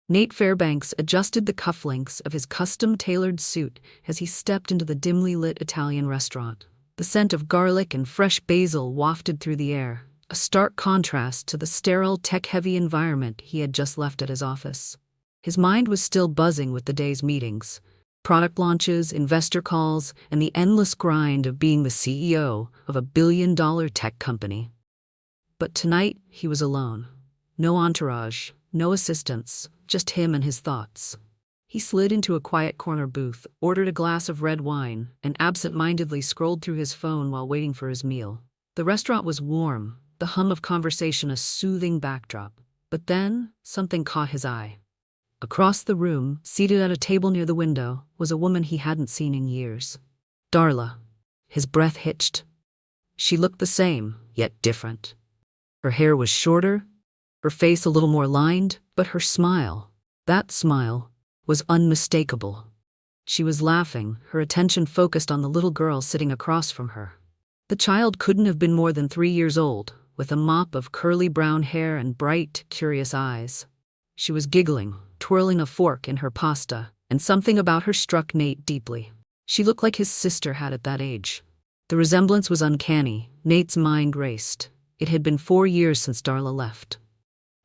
Nate Fairbanks adjusted the cufflinks of his custom-tailored suit as he stepped into the dimly lit Italian restaurant. The scent of garlic and fresh basil wafted through the air, a stark contrast to the sterile, tech-heavy environment he had just left at his office. His mind was still buzzing with the day's meetings, product launches, investor calls, and the endless grind of being the CEO of a billion-dollar tech company. But tonight, he was alone. No entourage, no assistants, just him and his thoughts. He slid into a quiet corner booth, ordered a glass of red wine, and absent-mindedly scrolled through his phone while waiting for his meal. The restaurant was warm, the hum of conversation a soothing backdrop. But then, something caught his eye. Across the room, seated at a table near the window, was a woman he hadn't seen in years. Darla. His breath hitched. She looked the same, yet different. Her hair was shorter, her face a little more lined, but her smile, that smile, was unmistakable. She was laughing, her attention focused on the little girl sitting across from her. The child couldn't have been more than 3 years old, with a mop of curly brown hair and bright, curious eyes. She was giggling, twirling a fork in her pasta, and something about her struck Nate deeply. She looked like his sister had at that age. The resemblance was uncanny. Nate's mind raced. It had been 4 years since Darla left.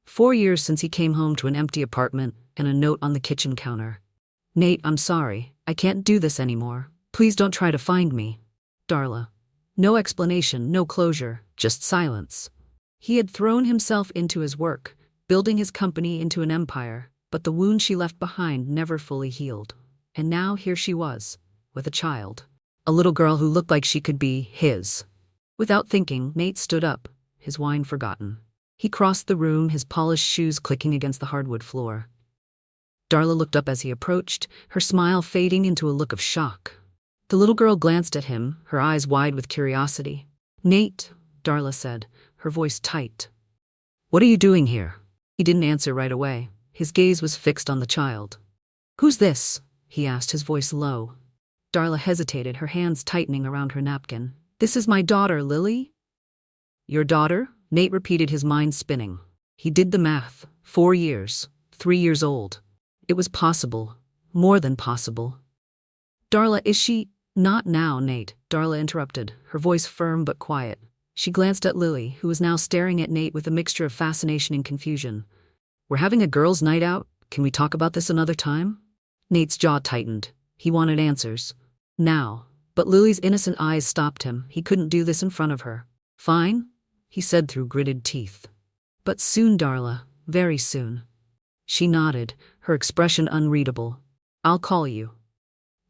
4 years since he came home to an empty apartment and a note on the kitchen counter. "Nate, I'm sorry. I can't do this anymore. Please don't try to find me." Darla. No explanation, no closure, just silence. He had thrown himself into his work, building his company into an empire, but the wound she left behind never fully healed. And now here she was, with a child. A little girl who looked like she could be his. Without thinking, Nate stood up, his wine forgotten. He crossed the room, his polished shoes clicking against the hardwood floor. Darla looked up as he approached, her smile fading into a look of shock. The little girl glanced at him, her eyes wide with curiosity. "Nate," Darla said, her voice tight. "What are you doing here?" He didn't answer right away. His gaze was fixed on the child. "Who's this?" he asked, his voice low. Darla hesitated, her hands tightening around her napkin. "This is my daughter, Lily." "Your daughter?" Nate repeated, his mind spinning. He did the math. 4 years. 3 years old. It was possible. More than possible. "Darla, is she—" "Not now, Nate," Darla interrupted, her voice firm but quiet. She glanced at Lily, who was now staring at Nate with a mixture of fascination and confusion. "We're having a girls' night out. Can we talk about this another time?" Nate's jaw tightened. He wanted answers. Now. But Lily's innocent eyes stopped him. He couldn't do this in front of her. "Fine," he said through gritted teeth. "But soon, Darla. Very soon." She nodded, her expression unreadable. "I'll call you."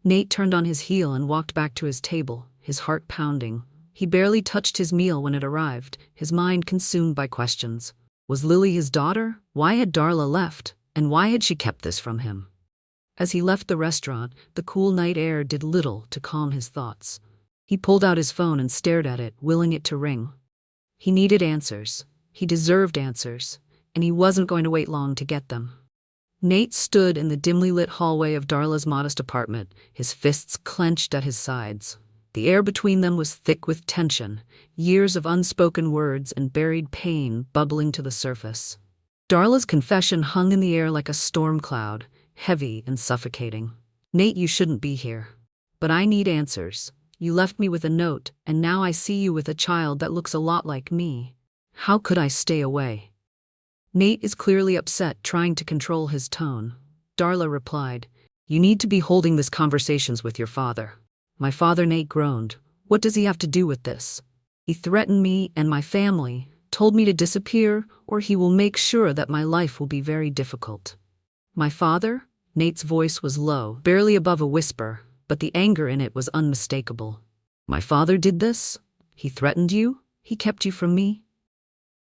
Nate turned on his heel and walked back to his table, his heart pounding. He barely touched his meal when it arrived, his mind consumed by questions. Was Lily his daughter? Why had Darla left? And why had she kept this from him? As he left the restaurant, the cool night air did little to calm his thoughts. He pulled out his phone and stared at it, willing it to ring. He needed answers. He deserved answers. And he wasn't going to wait long to get them. Nate stood in the dimly lit hallway of Darla's modest apartment, his fists clenched at his sides. The air between them was thick with tension, years of unspoken words and buried pain bubbling to the surface. Darla's confession hung in the air like a storm cloud, heavy and suffocating. "Nate, you shouldn't be here. But I need answers. You left me with a note, and now I see you with a child that looks a lot like me. How could I stay away?" Nate is clearly upset, trying to control his tone. Darla replied, "You need to be holding these conversations with your father." "My father," Nate groaned. "What does he have to do with this? He threatened me and my family, told me to disappear, or he will make sure that my life will be very difficult." "My father?" Nate's voice was low, barely above a whisper, but the anger in it was unmistakable. "My father did this? He threatened you? He kept you from me?"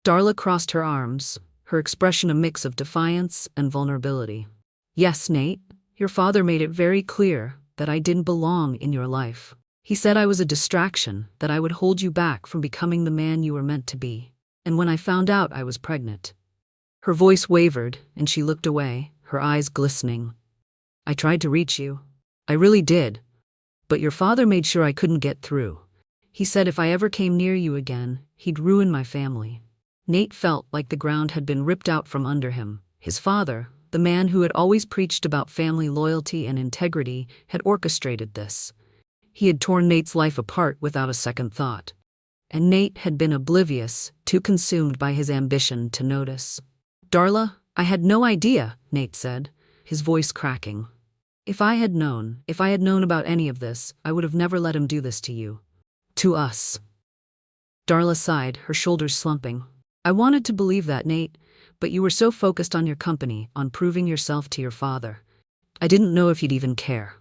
Darla crossed her arms, her expression a mix of defiance and vulnerability. "Yes, Nate, your father made it very clear that I didn't belong in your life. He said I was a distraction, that I would hold you back from becoming the man you were meant to be. And when I found out, I was pregnant." Her voice wavered, and she looked away, her eyes glistening. "I tried to reach you. I really did. But your father made sure I couldn't get through. He said if I ever came near you again, he'd ruin my family." Nate felt like the ground had been ripped out from under him. His father, The man who had always preached about family loyalty and integrity had orchestrated this. He had torn Nate's life apart without a second thought. And Nate had been oblivious, too consumed by his ambition to notice. "Darla, I had no idea," Nate said, his voice cracking. If I had known about any of this, I would have never let him do this to you. To us." Darla sighed, her shoulders slumping. "I wanted to believe that, Nate, but you were so focused on your company, on proving yourself to your father. I didn't know if you'd even care."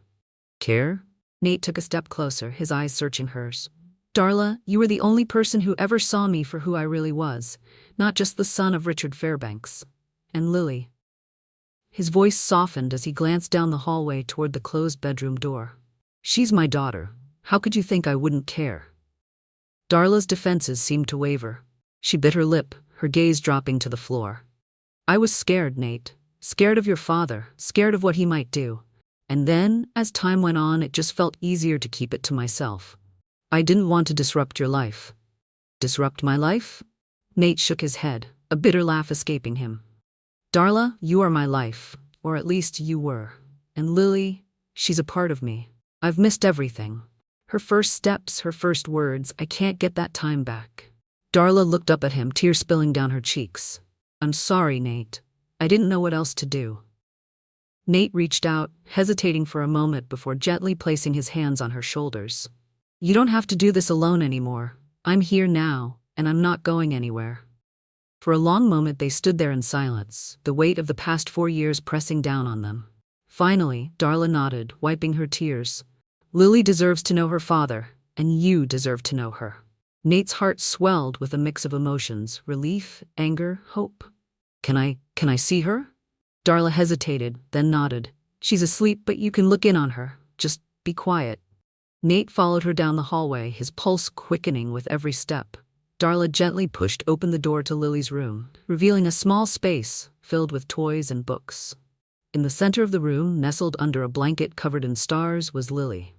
"Care?" Nate took a step closer, his eyes searching hers. "Darla, you were the only person who ever saw me for who I really was, not just the son of Richard Fairbanks. And Lily." His voice softened as he glanced down the hallway toward the closed bedroom door. "She's my daughter. How could you think I wouldn't care?" Darla's defenses seemed to waver. She bit her lip, her gaze dropping to the floor. "I was scared, Nate. Scared of your father, scared of what he might do. And then, as time went on, it just felt easier to keep it to myself. I didn't want to disrupt your life." "Disrupt my life?" Nate shook his head, a bitter laugh escaping him. "Darla, you are my life, or at least you were. And Lily, she's a part of me. I've missed everything. Her first steps, her first words, I can't get that time back." Darla looked up at him, tears spilling down her cheeks. "I'm sorry, Nate. I didn't know what else to do." Nate reached out, hesitating for a moment before gently placing his hands on her shoulders. "You don't have to do this alone anymore. I'm here now, and I'm not going anywhere." For a long moment they stood there in silence, the weight of the past 4 years pressing down on them. Finally, Darla nodded, wiping her tears. "Lily deserves to know her father, and you deserve to know her." Nate's heart swelled with a mix of emotions, relief, anger, hope. Can I see her?" Darla hesitated, then nodded. "She's asleep, but you can look in on her. Just be quiet." Nate followed her down the hallway, his pulse quickening with every step. Darla gently pushed open the door to Lily's room, revealing a small space filled with toys and books. In the center of the room, nestled under a blanket covered in stars, was Lily.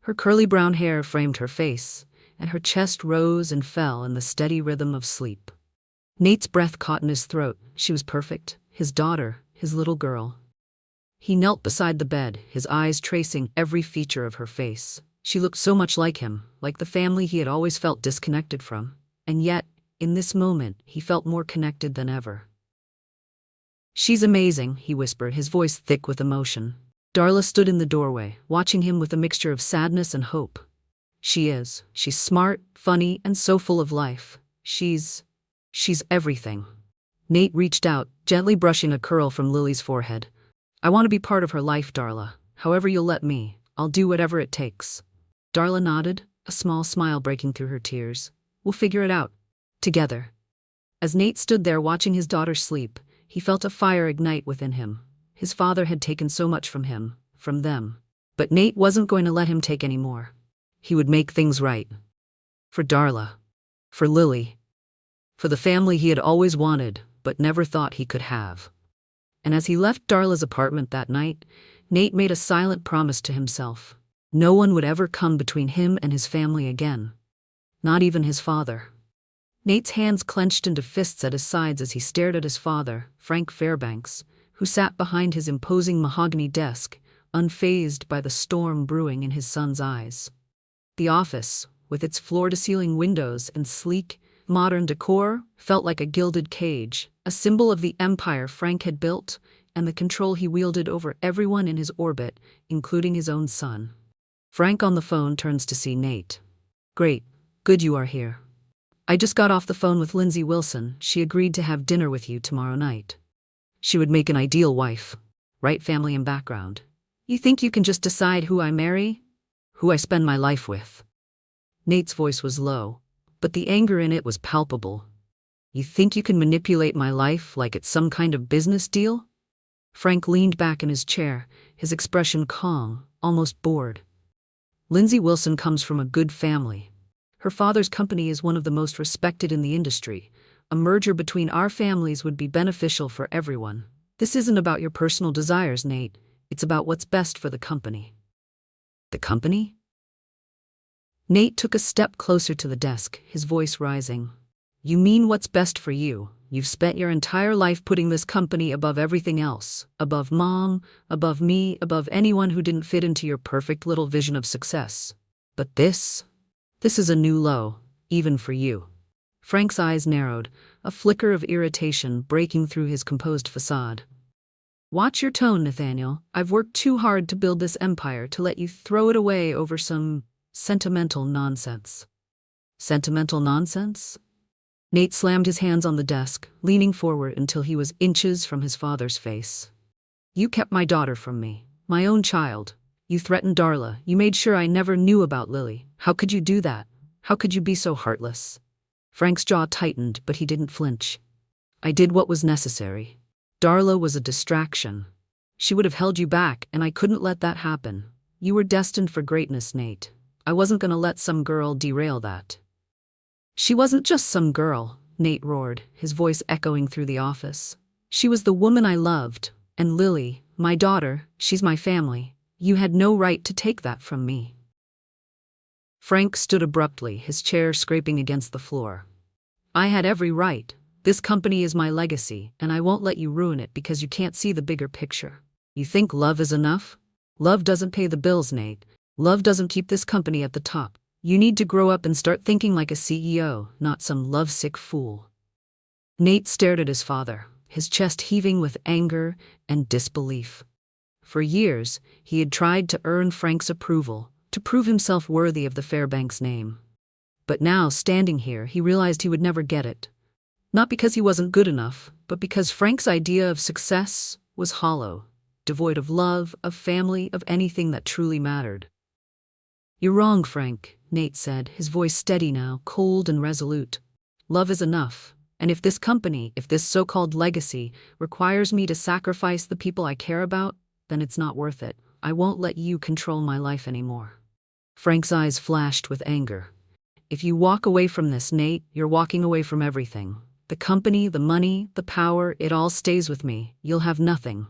Her curly brown hair framed her face, and her chest rose and fell in the steady rhythm of sleep. Nate's breath caught in his throat. She was perfect, his daughter, his little girl. He knelt beside the bed, his eyes tracing every feature of her face. She looked so much like him, like the family he had always felt disconnected from. And yet, in this moment, he felt more connected than ever. "She's amazing," he whispered, his voice thick with emotion. Darla stood in the doorway, watching him with a mixture of sadness and hope. "She is. She's smart, funny, and so full of life. She's everything." Nate reached out, gently brushing a curl from Lily's forehead. "I want to be part of her life, Darla. However you'll let me, I'll do whatever it takes." Darla nodded, a small smile breaking through her tears. "We'll figure it out. Together." As Nate stood there watching his daughter sleep, he felt a fire ignite within him. His father had taken so much from him, from them. But Nate wasn't going to let him take any more. He would make things right. For Darla. For Lily. For the family he had always wanted, but never thought he could have. And as he left Darla's apartment that night, Nate made a silent promise to himself. No one would ever come between him and his family again. Not even his father. Nate's hands clenched into fists at his sides as he stared at his father, Frank Fairbanks, who sat behind his imposing mahogany desk, unfazed by the storm brewing in his son's eyes. The office, with its floor-to-ceiling windows and sleek, modern decor, felt like a gilded cage, a symbol of the empire Frank had built and the control he wielded over everyone in his orbit, including his own son. Frank on the phone turns to see Nate. "Great. Good you are here. I just got off the phone with Lindsay Wilson. She agreed to have dinner with you tomorrow night. She would make an ideal wife. Right family and background. You think you can just decide who I marry? Who I spend my life with?" Nate's voice was low, but the anger in it was palpable. "You think you can manipulate my life like it's some kind of business deal?" Frank leaned back in his chair, his expression calm, almost bored. "Lindsay Wilson comes from a good family. Her father's company is one of the most respected in the industry. A merger between our families would be beneficial for everyone. This isn't about your personal desires, Nate. It's about what's best for the company." "The company?" Nate took a step closer to the desk, his voice rising. "You mean what's best for you, You've spent your entire life putting this company above everything else, above Mom, above me, above anyone who didn't fit into your perfect little vision of success. But this is a new low, even for you. Frank's eyes narrowed, a flicker of irritation breaking through his composed facade. Watch your tone, Nathaniel. I've worked too hard to build this empire to let you throw it away over some sentimental nonsense. Sentimental nonsense? Nate slammed his hands on the desk, leaning forward until he was inches from his father's face. You kept my daughter from me, my own child. You threatened Darla. You made sure I never knew about Lily. How could you do that? How could you be so heartless? Frank's jaw tightened, but he didn't flinch. I did what was necessary. Darla was a distraction. She would have held you back, and I couldn't let that happen. You were destined for greatness, Nate. I wasn't going to let some girl derail that. She wasn't just some girl, Nate roared, his voice echoing through the office. She was the woman I loved, and Lily, my daughter, she's my family. You had no right to take that from me. Frank stood abruptly, his chair scraping against the floor. I had every right. This company is my legacy, and I won't let you ruin it because you can't see the bigger picture. You think love is enough? Love doesn't pay the bills, Nate. Love doesn't keep this company at the top. You need to grow up and start thinking like a CEO, not some lovesick fool. Nate stared at his father, his chest heaving with anger and disbelief. For years, he had tried to earn Frank's approval, to prove himself worthy of the Fairbanks name. But now, standing here, he realized he would never get it. Not because he wasn't good enough, but because Frank's idea of success was hollow, devoid of love, of family, of anything that truly mattered. You're wrong, Frank, Nate said, his voice steady now, cold and resolute. Love is enough, and if this company, if this so-called legacy, requires me to sacrifice the people I care about, then it's not worth it. I won't let you control my life anymore. Frank's eyes flashed with anger. If you walk away from this, Nate, you're walking away from everything. The company, the money, the power, it all stays with me. You'll have nothing.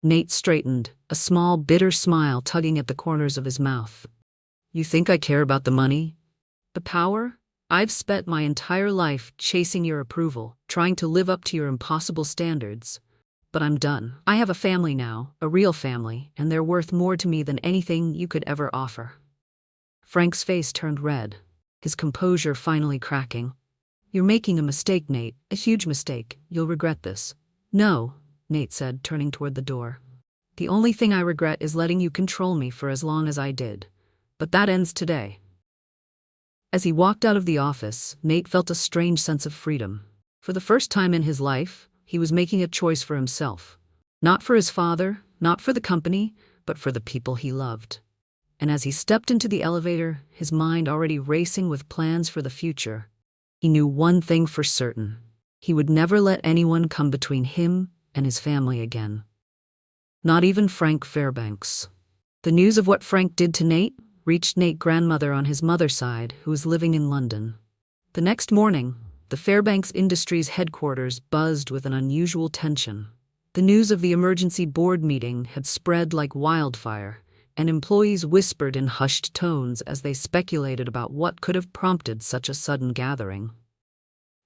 Nate straightened, a small, bitter smile tugging at the corners of his mouth. You think I care about the money? The power? I've spent my entire life chasing your approval, trying to live up to your impossible standards. But I'm done. I have a family now, a real family, and they're worth more to me than anything you could ever offer. Frank's face turned red, his composure finally cracking. You're making a mistake, Nate, a huge mistake. You'll regret this. No, Nate said, turning toward the door. The only thing I regret is letting you control me for as long as I did. But that ends today. As he walked out of the office, Nate felt a strange sense of freedom. For the first time in his life, he was making a choice for himself. Not for his father, not for the company, but for the people he loved. And as he stepped into the elevator, his mind already racing with plans for the future, he knew one thing for certain. He would never let anyone come between him and his family again. Not even Frank Fairbanks. The news of what Frank did to Nate reached Nate's grandmother on his mother's side, who was living in London. The next morning, the Fairbanks Industries headquarters buzzed with an unusual tension. The news of the emergency board meeting had spread like wildfire, and employees whispered in hushed tones as they speculated about what could have prompted such a sudden gathering.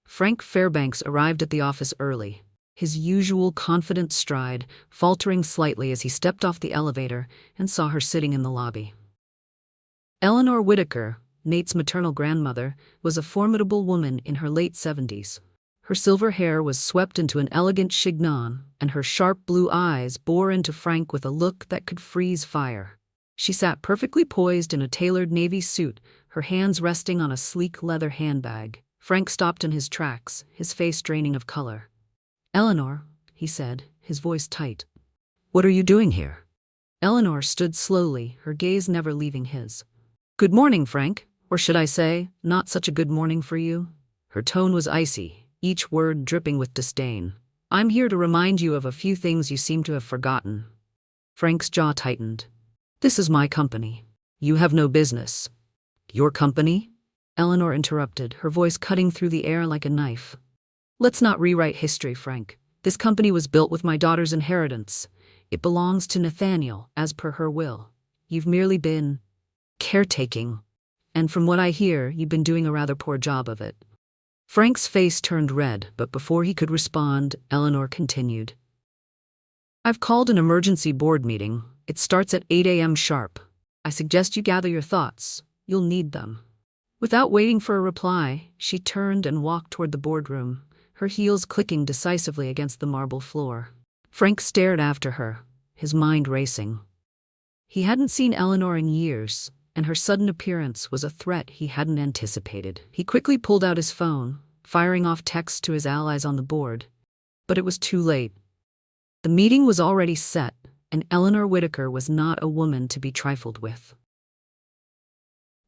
Frank Fairbanks arrived at the office early, his usual confident stride faltering slightly as he stepped off the elevator and saw her sitting in the lobby. Eleanor Whitaker, Nate's maternal grandmother, was a formidable woman in her late 70s. Her silver hair was swept into an elegant chignon, and her sharp blue eyes bore into Frank with a look that could freeze fire. She sat perfectly poised in a tailored navy suit, her hands resting on a sleek leather handbag. Frank stopped in his tracks, his face draining of color. "Eleanor," he said, his voice tight. "What are you doing here?" Eleanor stood slowly, her gaze never leaving his. "Good morning, Frank. Or should I say, not such a good morning for you?" Her tone was icy, each word dripping with disdain. "I'm here to remind you of a few things you seem to have forgotten." Frank's jaw tightened. "This is my company. You have no business." "Your company?" Eleanor interrupted, her voice cutting through the air like a knife. "Let's not rewrite history, Frank. This company was built with my daughter's inheritance. It belongs to Nathaniel, as per her will. You've merely been caretaking. And from what I hear, you've been doing a rather poor job of it." Frank's face turned red, but before he could respond, Eleanor continued. I've called an emergency board meeting. It starts at 8 a.m. sharp. I suggest you gather your thoughts. You'll need them. Without waiting for a reply, she turned and walked toward the boardroom, her heels clicking decisively against the marble floor. Frank stared after her, his mind racing. He hadn't seen Eleanor in years, and her sudden appearance was a threat he hadn't anticipated. He quickly pulled out his phone, firing off texts to his allies on the board. But it was too late. The meeting was already set, and Eleanor Whitaker was not a woman to be trifled with.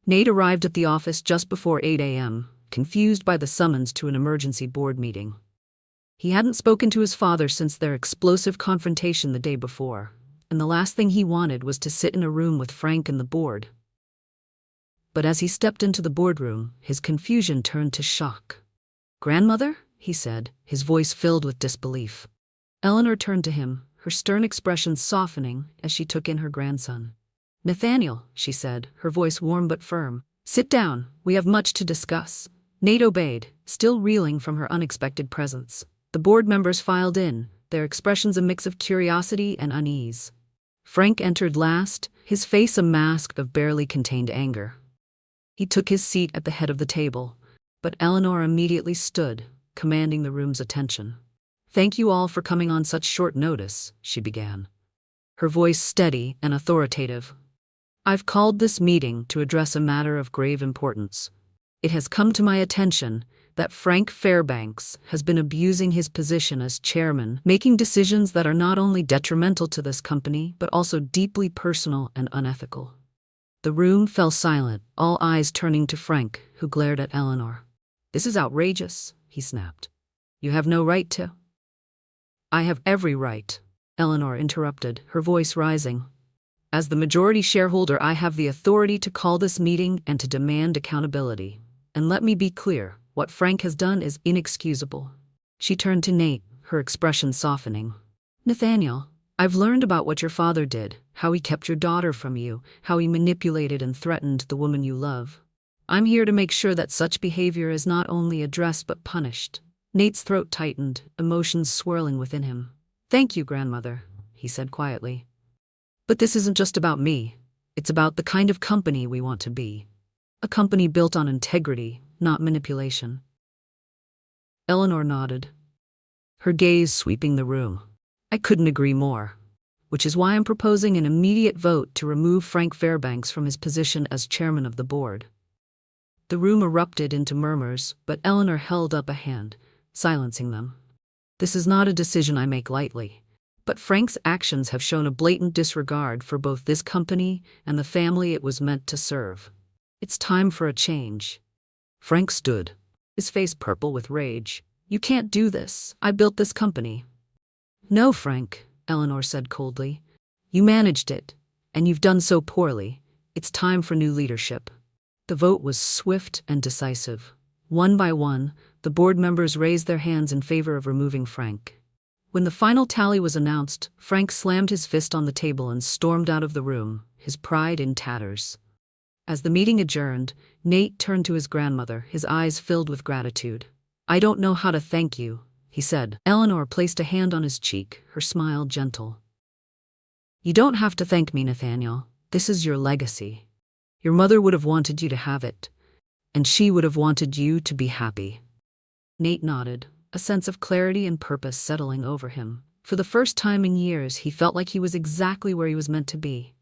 Nate arrived at the office just before 8 a.m., confused by the summons to an emergency board meeting. He hadn't spoken to his father since their explosive confrontation the day before, and the last thing he wanted was to sit in a room with Frank and the board. But as he stepped into the boardroom, his confusion turned to shock. "Grandmother?" he said, his voice filled with disbelief. Eleanor turned to him, her stern expression softening as she took in her grandson. "Nathaniel," she said, her voice warm but firm. "Sit down, we have much to discuss." Nate obeyed, still reeling from her unexpected presence. The board members filed in, their expressions a mix of curiosity and unease. Frank entered last, his face a mask of barely contained anger. He took his seat at the head of the table, but Eleanor immediately stood, commanding the room's attention. "Thank you all for coming on such short notice," she began, her voice steady and authoritative. "I've called this meeting to address a matter of grave importance. It has come to my attention that Frank Fairbanks has been abusing his position as chairman, making decisions that are not only detrimental to this company but also deeply personal and unethical." The room fell silent, all eyes turning to Frank, who glared at Eleanor. "This is outrageous," he snapped. "You have no right to—" "I have every right," Eleanor interrupted, her voice rising. "As the majority shareholder, I have the authority to call this meeting and to demand accountability. And let me be clear, what Frank has done is inexcusable." She turned to Nate, her expression softening. "Nathaniel, I've learned about what your father did, how he kept your daughter from you, how he manipulated and threatened the woman you love. I'm here to make sure that such behavior is not only addressed but punished." Nate's throat tightened, emotions swirling within him. "Thank you, grandmother," he said quietly. "But this isn't just about me. It's about the kind of company we want to be. A company built on integrity, not manipulation." Eleanor nodded, her gaze sweeping the room. "I couldn't agree more. Which is why I'm proposing an immediate vote to remove Frank Fairbanks from his position as chairman of the board." The room erupted into murmurs, but Eleanor held up a hand, silencing them. "This is not a decision I make lightly. But Frank's actions have shown a blatant disregard for both this company and the family it was meant to serve. It's time for a change." Frank stood, his face purple with rage. "You can't do this. I built this company." "No, Frank," Eleanor said coldly. "You managed it, and you've done so poorly. It's time for new leadership." The vote was swift and decisive. One by one, the board members raised their hands in favor of removing Frank. When the final tally was announced, Frank slammed his fist on the table and stormed out of the room, his pride in tatters. As the meeting adjourned, Nate turned to his grandmother, his eyes filled with gratitude. "I don't know how to thank you," he said. Eleanor placed a hand on his cheek, her smile gentle. "You don't have to thank me, Nathaniel. This is your legacy. Your mother would have wanted you to have it, and she would have wanted you to be happy." Nate nodded, a sense of clarity and purpose settling over him. For the first time in years, he felt like he was exactly where he was meant to be.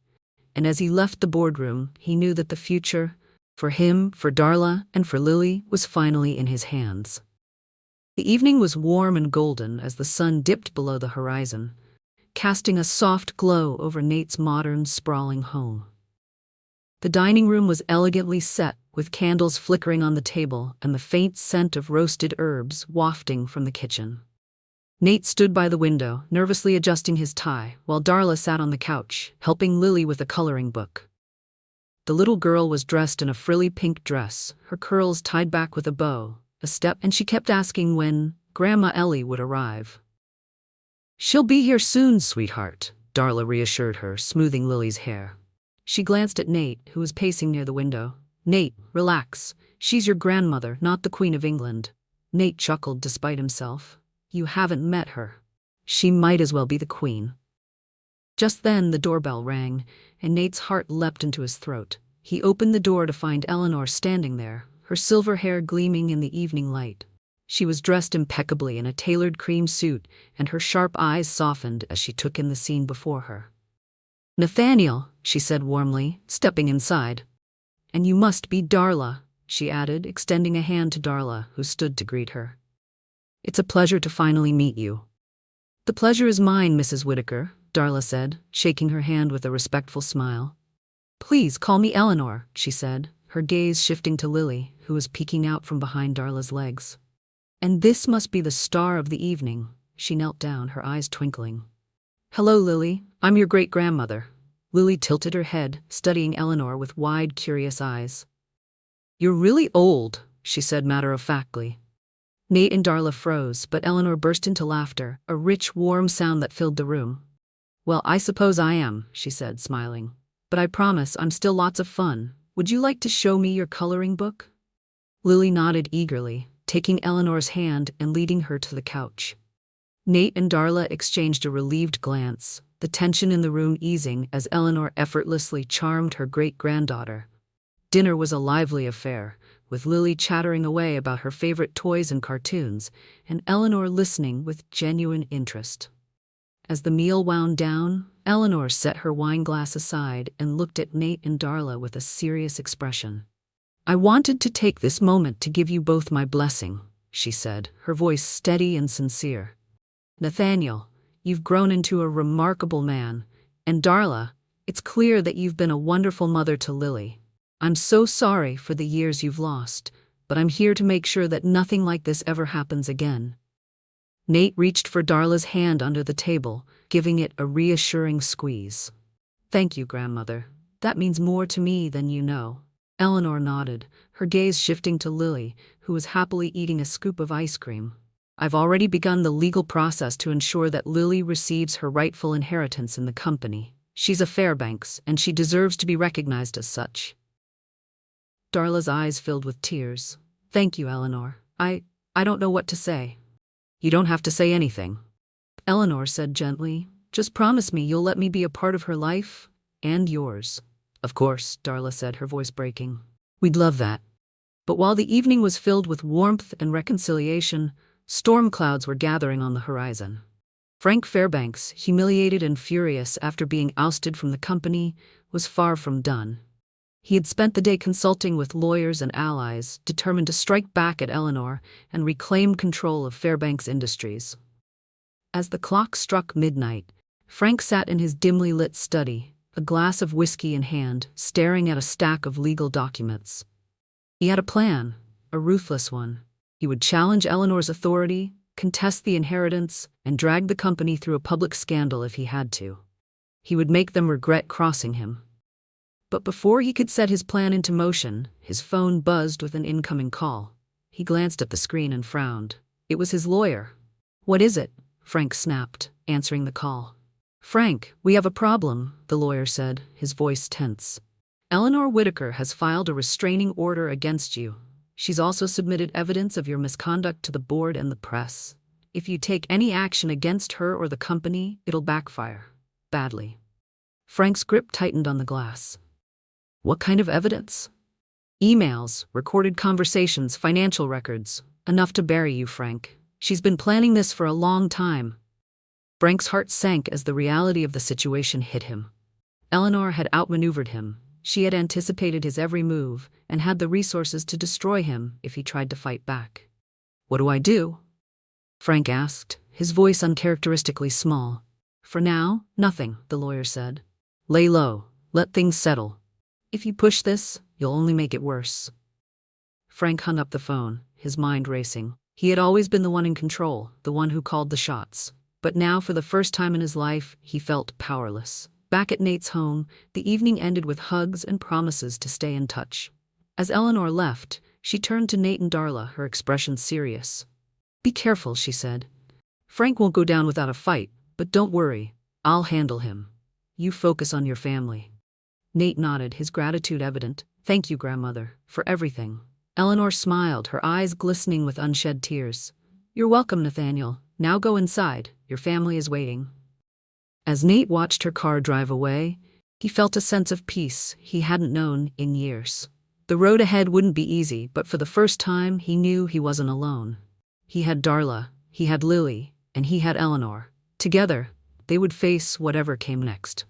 And as he left the boardroom, he knew that the future, for him, for Darla, and for Lily, was finally in his hands. The evening was warm and golden as the sun dipped below the horizon, casting a soft glow over Nate's modern, sprawling home. The dining room was elegantly set, with candles flickering on the table and the faint scent of roasted herbs wafting from the kitchen. Nate stood by the window, nervously adjusting his tie, while Darla sat on the couch, helping Lily with a coloring book. The little girl was dressed in a frilly pink dress, her curls tied back with a bow, and she kept asking when Grandma Ellie would arrive. "She'll be here soon, sweetheart," Darla reassured her, smoothing Lily's hair. She glanced at Nate, who was pacing near the window. "Nate, relax. She's your grandmother, not the Queen of England." Nate chuckled despite himself. You haven't met her. She might as well be the queen. Just then the doorbell rang, and Nate's heart leapt into his throat. He opened the door to find Eleanor standing there, her silver hair gleaming in the evening light. She was dressed impeccably in a tailored cream suit, and her sharp eyes softened as she took in the scene before her. Nathaniel, she said warmly, stepping inside. And you must be Darla, she added, extending a hand to Darla, who stood to greet her. It's a pleasure to finally meet you. The pleasure is mine, Mrs. Whitaker, Darla said, shaking her hand with a respectful smile. Please call me Eleanor, she said, her gaze shifting to Lily, who was peeking out from behind Darla's legs. And this must be the star of the evening. She knelt down, her eyes twinkling. Hello, Lily. I'm your great-grandmother. Lily tilted her head, studying Eleanor with wide, curious eyes. You're really old, she said matter-of-factly. Nate and Darla froze, but Eleanor burst into laughter, a rich, warm sound that filled the room. Well, I suppose I am, she said, smiling. But I promise I'm still lots of fun. Would you like to show me your coloring book? Lily nodded eagerly, taking Eleanor's hand and leading her to the couch. Nate and Darla exchanged a relieved glance, the tension in the room easing as Eleanor effortlessly charmed her great-granddaughter. Dinner was a lively affair, with Lily chattering away about her favorite toys and cartoons, and Eleanor listening with genuine interest. As the meal wound down, Eleanor set her wine glass aside and looked at Nate and Darla with a serious expression. I wanted to take this moment to give you both my blessing, she said, her voice steady and sincere. Nathaniel, you've grown into a remarkable man, and Darla, it's clear that you've been a wonderful mother to Lily. I'm so sorry for the years you've lost, but I'm here to make sure that nothing like this ever happens again. Nate reached for Darla's hand under the table, giving it a reassuring squeeze. Thank you, grandmother. That means more to me than you know. Eleanor nodded, her gaze shifting to Lily, who was happily eating a scoop of ice cream. I've already begun the legal process to ensure that Lily receives her rightful inheritance in the company. She's a Fairbanks, and she deserves to be recognized as such. Darla's eyes filled with tears. Thank you, Eleanor. I don't know what to say. You don't have to say anything. Eleanor said gently, just promise me you'll let me be a part of her life, and yours. Of course, Darla said, her voice breaking. We'd love that. But while the evening was filled with warmth and reconciliation, storm clouds were gathering on the horizon. Frank Fairbanks, humiliated and furious after being ousted from the company, was far from done. He had spent the day consulting with lawyers and allies, determined to strike back at Eleanor and reclaim control of Fairbanks Industries. As the clock struck midnight, Frank sat in his dimly lit study, a glass of whiskey in hand, staring at a stack of legal documents. He had a plan, a ruthless one. He would challenge Eleanor's authority, contest the inheritance, and drag the company through a public scandal if he had to. He would make them regret crossing him. But before he could set his plan into motion, his phone buzzed with an incoming call. He glanced at the screen and frowned. It was his lawyer. What is it? Frank snapped, answering the call. Frank, we have a problem, the lawyer said, his voice tense. Eleanor Whitaker has filed a restraining order against you. She's also submitted evidence of your misconduct to the board and the press. If you take any action against her or the company, it'll backfire. Badly. Frank's grip tightened on the glass. What kind of evidence? Emails, recorded conversations, financial records. Enough to bury you, Frank. She's been planning this for a long time. Frank's heart sank as the reality of the situation hit him. Eleanor had outmaneuvered him. She had anticipated his every move and had the resources to destroy him if he tried to fight back. What do I do? Frank asked, his voice uncharacteristically small. For now, nothing, the lawyer said. Lay low, let things settle. If you push this, you'll only make it worse. Frank hung up the phone, his mind racing. He had always been the one in control, the one who called the shots. But now, for the first time in his life, he felt powerless. Back at Nate's home, the evening ended with hugs and promises to stay in touch. As Eleanor left, she turned to Nate and Darla, her expression serious. Be careful, she said. Frank won't go down without a fight, but don't worry. I'll handle him. You focus on your family. Nate nodded, his gratitude evident. Thank you, grandmother, for everything. Eleanor smiled, her eyes glistening with unshed tears. "You're welcome, Nathaniel. Now go inside. Your family is waiting." As Nate watched her car drive away, he felt a sense of peace he hadn't known in years. The road ahead wouldn't be easy, but for the first time he knew he wasn't alone. He had Darla, he had Lily, and he had Eleanor. Together, they would face whatever came next.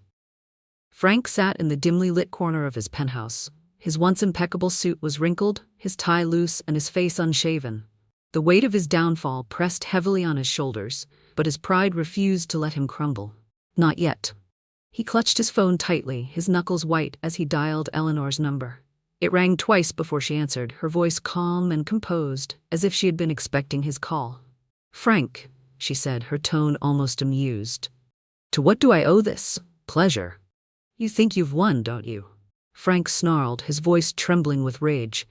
Frank sat in the dimly lit corner of his penthouse. His once impeccable suit was wrinkled, his tie loose, and his face unshaven. The weight of his downfall pressed heavily on his shoulders, but his pride refused to let him crumble. Not yet. He clutched his phone tightly, his knuckles white as he dialed Eleanor's number. It rang twice before she answered, her voice calm and composed, as if she had been expecting his call. "Frank," she said, her tone almost amused. "To what do I owe this pleasure? You think you've won, don't you?" Frank snarled, his voice trembling with rage.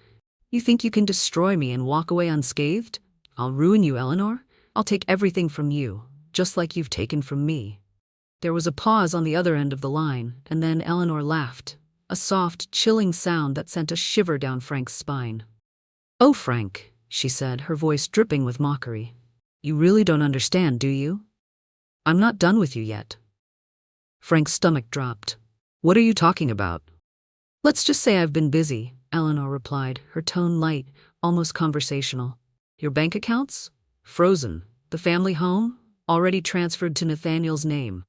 "You think you can destroy me and walk away unscathed? I'll ruin you, Eleanor. I'll take everything from you, just like you've taken from me." There was a pause on the other end of the line, and then Eleanor laughed, a soft, chilling sound that sent a shiver down Frank's spine. "Oh, Frank," she said, her voice dripping with mockery. "You really don't understand, do you? I'm not done with you yet." Frank's stomach dropped. "What are you talking about?" "Let's just say I've been busy," Eleanor replied, her tone light, almost conversational. "Your bank accounts? Frozen. The family home? Already transferred to Nathaniel's name.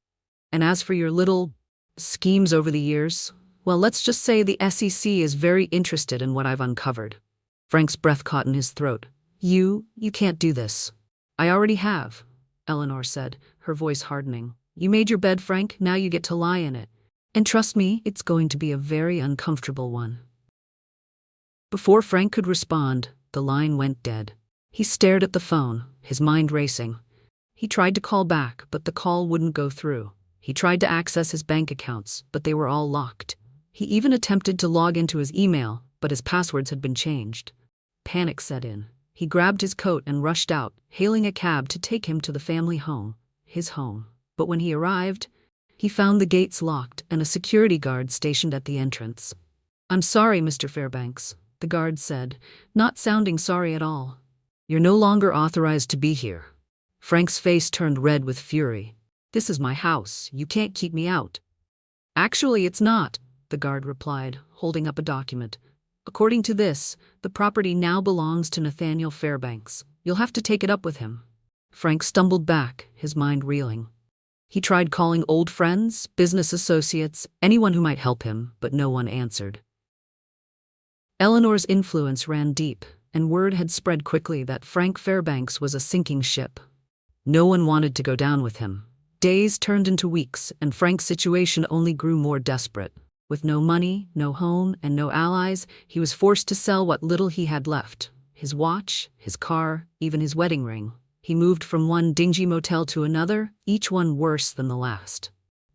And as for your little schemes over the years, well, let's just say the SEC is very interested in what I've uncovered." Frank's breath caught in his throat. You can't do this." "I already have," Eleanor said, her voice hardening. "You made your bed, Frank, now you get to lie in it. And trust me, it's going to be a very uncomfortable one." Before Frank could respond, the line went dead. He stared at the phone, his mind racing. He tried to call back, but the call wouldn't go through. He tried to access his bank accounts, but they were all locked. He even attempted to log into his email, but his passwords had been changed. Panic set in. He grabbed his coat and rushed out, hailing a cab to take him to the family home, his home. But when he arrived, he found the gates locked and a security guard stationed at the entrance. "I'm sorry, Mr. Fairbanks," the guard said, not sounding sorry at all. "You're no longer authorized to be here." Frank's face turned red with fury. "This is my house. You can't keep me out." "Actually, it's not," the guard replied, holding up a document. "According to this, the property now belongs to Nathaniel Fairbanks. You'll have to take it up with him." Frank stumbled back, his mind reeling. He tried calling old friends, business associates, anyone who might help him, but no one answered. Eleanor's influence ran deep, and word had spread quickly that Frank Fairbanks was a sinking ship. No one wanted to go down with him. Days turned into weeks, and Frank's situation only grew more desperate. With no money, no home, and no allies, he was forced to sell what little he had left. His watch, his car, even his wedding ring. He moved from one dingy motel to another, each one worse than the last.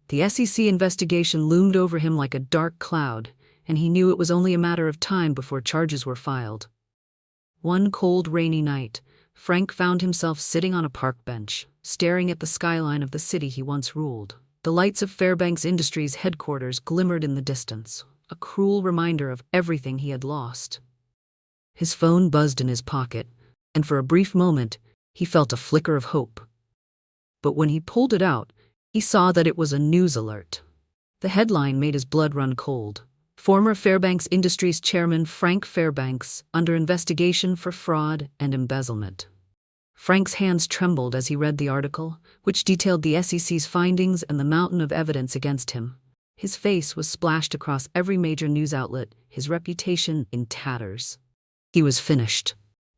The SEC investigation loomed over him like a dark cloud, and he knew it was only a matter of time before charges were filed. One cold, rainy night, Frank found himself sitting on a park bench, staring at the skyline of the city he once ruled. The lights of Fairbanks Industries headquarters glimmered in the distance, a cruel reminder of everything he had lost. His phone buzzed in his pocket, and for a brief moment, he felt a flicker of hope. But when he pulled it out, he saw that it was a news alert. The headline made his blood run cold. Former Fairbanks Industries chairman Frank Fairbanks under investigation for fraud and embezzlement. Frank's hands trembled as he read the article, which detailed the SEC's findings and the mountain of evidence against him. His face was splashed across every major news outlet, his reputation in tatters. He was finished.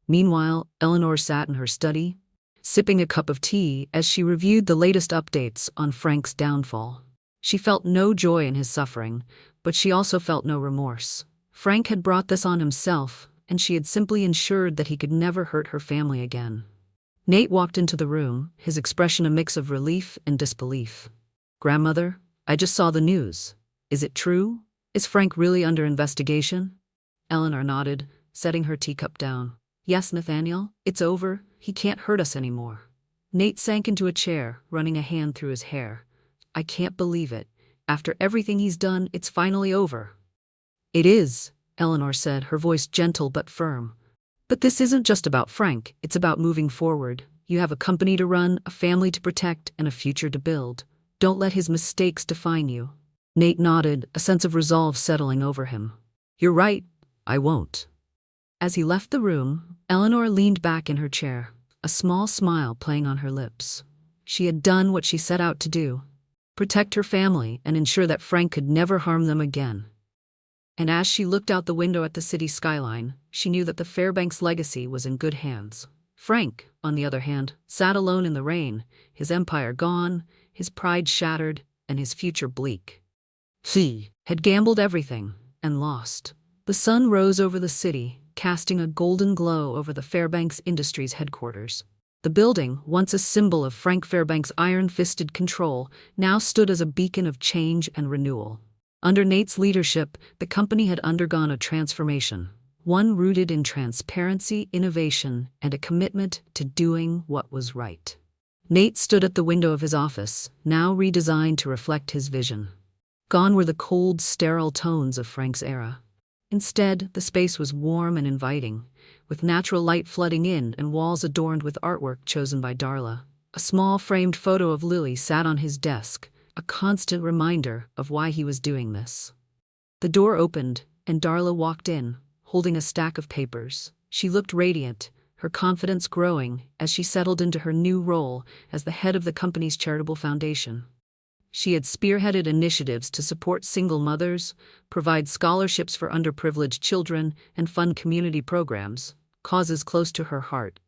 Meanwhile, Eleanor sat in her study, sipping a cup of tea as she reviewed the latest updates on Frank's downfall. She felt no joy in his suffering, but she also felt no remorse. Frank had brought this on himself, and she had simply ensured that he could never hurt her family again. Nate walked into the room, his expression a mix of relief and disbelief. "Grandmother, I just saw the news. Is it true? Is Frank really under investigation?" Eleanor nodded, setting her teacup down. "Yes, Nathaniel, it's over. He can't hurt us anymore." Nate sank into a chair, running a hand through his hair. "I can't believe it. After everything he's done, it's finally over." "It is," Eleanor said, her voice gentle but firm. But this isn't just about Frank, it's about moving forward. You have a company to run, a family to protect, and a future to build. Don't let his mistakes define you. Nate nodded, a sense of resolve settling over him. You're right, I won't. As he left the room, Eleanor leaned back in her chair, a small smile playing on her lips. She had done what she set out to do: protect her family and ensure that Frank could never harm them again. And as she looked out the window at the city skyline, she knew that the Fairbanks legacy was in good hands. Frank, on the other hand, sat alone in the rain, his empire gone, his pride shattered, and his future bleak. He had gambled everything and lost. The sun rose over the city, casting a golden glow over the Fairbanks Industries headquarters. The building, once a symbol of Frank Fairbanks' iron-fisted control, now stood as a beacon of change and renewal. Under Nate's leadership, the company had undergone a transformation, one rooted in transparency, innovation, and a commitment to doing what was right. Nate stood at the window of his office, now redesigned to reflect his vision. Gone were the cold, sterile tones of Frank's era. Instead, the space was warm and inviting, with natural light flooding in and walls adorned with artwork chosen by Darla. A small framed photo of Lily sat on his desk, a constant reminder of why he was doing this. The door opened, and Darla walked in, holding a stack of papers. She looked radiant, her confidence growing as she settled into her new role as the head of the company's charitable foundation. She had spearheaded initiatives to support single mothers, provide scholarships for underprivileged children, and fund community programs, causes close to her heart.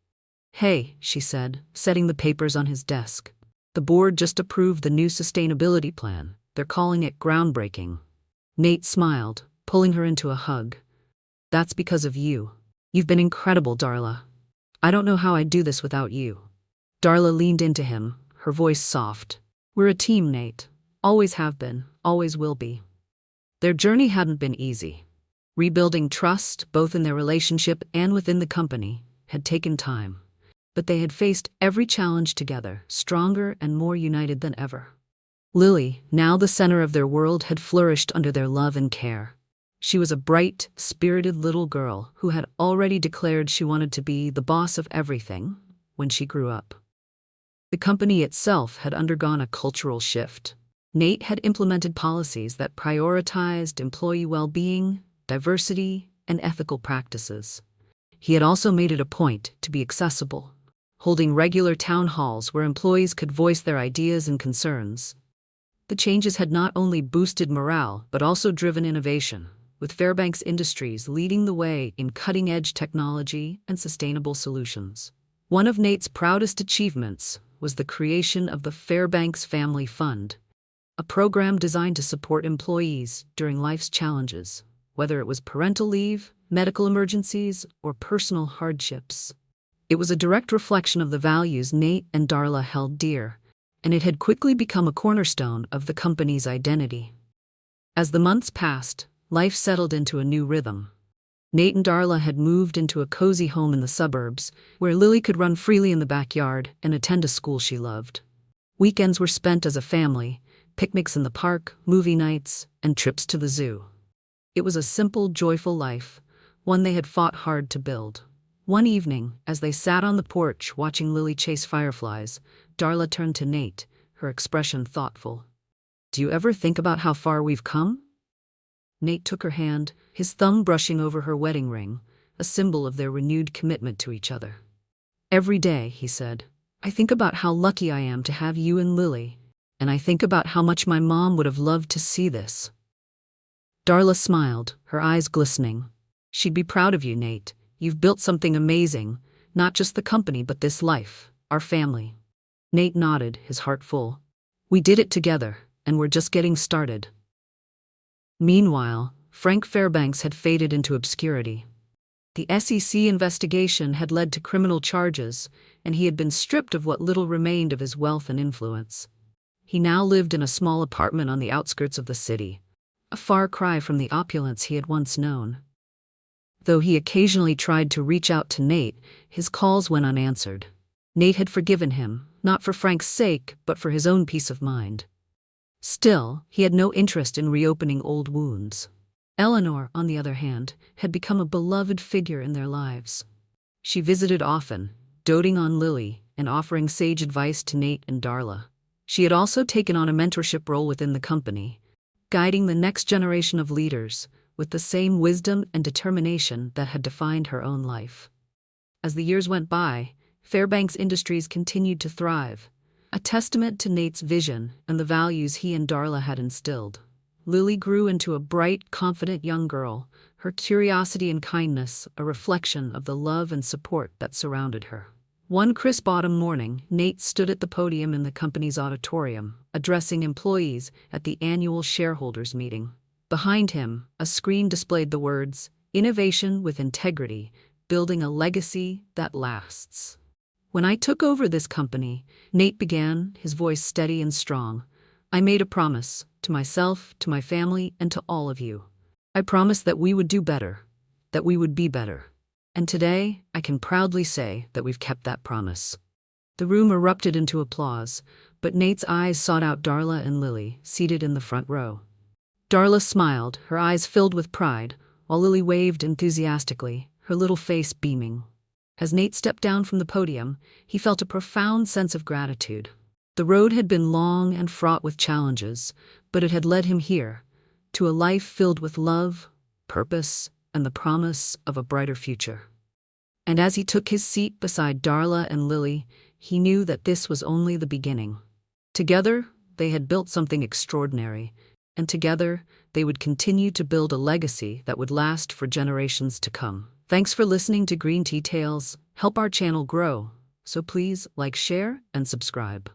Hey, she said, setting the papers on his desk. The board just approved the new sustainability plan. They're calling it groundbreaking. Nate smiled, pulling her into a hug. That's because of you. You've been incredible, Darla. I don't know how I'd do this without you. Darla leaned into him, her voice soft. We're a team, Nate. Always have been, always will be. Their journey hadn't been easy. Rebuilding trust, both in their relationship and within the company, had taken time. But they had faced every challenge together, stronger and more united than ever. Lily, now the center of their world, had flourished under their love and care. She was a bright, spirited little girl who had already declared she wanted to be the boss of everything when she grew up. The company itself had undergone a cultural shift. Nate had implemented policies that prioritized employee well-being, diversity, and ethical practices. He had also made it a point to be accessible, holding regular town halls where employees could voice their ideas and concerns. The changes had not only boosted morale but also driven innovation, with Fairbanks Industries leading the way in cutting-edge technology and sustainable solutions. One of Nate's proudest achievements was the creation of the Fairbanks Family Fund, a program designed to support employees during life's challenges, whether it was parental leave, medical emergencies, or personal hardships. It was a direct reflection of the values Nate and Darla held dear, and it had quickly become a cornerstone of the company's identity. As the months passed, life settled into a new rhythm. Nate and Darla had moved into a cozy home in the suburbs, where Lily could run freely in the backyard and attend a school she loved. Weekends were spent as a family, picnics in the park, movie nights, and trips to the zoo. It was a simple, joyful life, one they had fought hard to build. One evening, as they sat on the porch watching Lily chase fireflies, Darla turned to Nate, her expression thoughtful. "Do you ever think about how far we've come?" Nate took her hand, his thumb brushing over her wedding ring, a symbol of their renewed commitment to each other. "Every day," he said, "I think about how lucky I am to have you and Lily, and I think about how much my mom would have loved to see this." Darla smiled, her eyes glistening. "She'd be proud of you, Nate. You've built something amazing, not just the company but this life, our family." Nate nodded, his heart full. "We did it together, and we're just getting started." Meanwhile, Frank Fairbanks had faded into obscurity. The SEC investigation had led to criminal charges, and he had been stripped of what little remained of his wealth and influence. He now lived in a small apartment on the outskirts of the city, a far cry from the opulence he had once known. Though he occasionally tried to reach out to Nate, his calls went unanswered. Nate had forgiven him, not for Frank's sake, but for his own peace of mind. Still, he had no interest in reopening old wounds. Eleanor, on the other hand, had become a beloved figure in their lives. She visited often, doting on Lily and offering sage advice to Nate and Darla. She had also taken on a mentorship role within the company, guiding the next generation of leaders with the same wisdom and determination that had defined her own life. As the years went by, Fairbanks Industries continued to thrive, a testament to Nate's vision and the values he and Darla had instilled. Lily grew into a bright, confident young girl, her curiosity and kindness a reflection of the love and support that surrounded her. One crisp autumn morning, Nate stood at the podium in the company's auditorium, addressing employees at the annual shareholders meeting. Behind him, a screen displayed the words, "Innovation with integrity, building a legacy that lasts." "When I took over this company," Nate began, his voice steady and strong, "I made a promise, to myself, to my family, and to all of you. I promised that we would do better, that we would be better. And today, I can proudly say that we've kept that promise." The room erupted into applause, but Nate's eyes sought out Darla and Lily, seated in the front row. Darla smiled, her eyes filled with pride, while Lily waved enthusiastically, her little face beaming. As Nate stepped down from the podium, he felt a profound sense of gratitude. The road had been long and fraught with challenges, but it had led him here, to a life filled with love, purpose, and the promise of a brighter future. And as he took his seat beside Darla and Lily, he knew that this was only the beginning. Together, they had built something extraordinary, and together, they would continue to build a legacy that would last for generations to come. Thanks for listening to Green Tea Tales. Help our channel grow, so please like, share, and subscribe.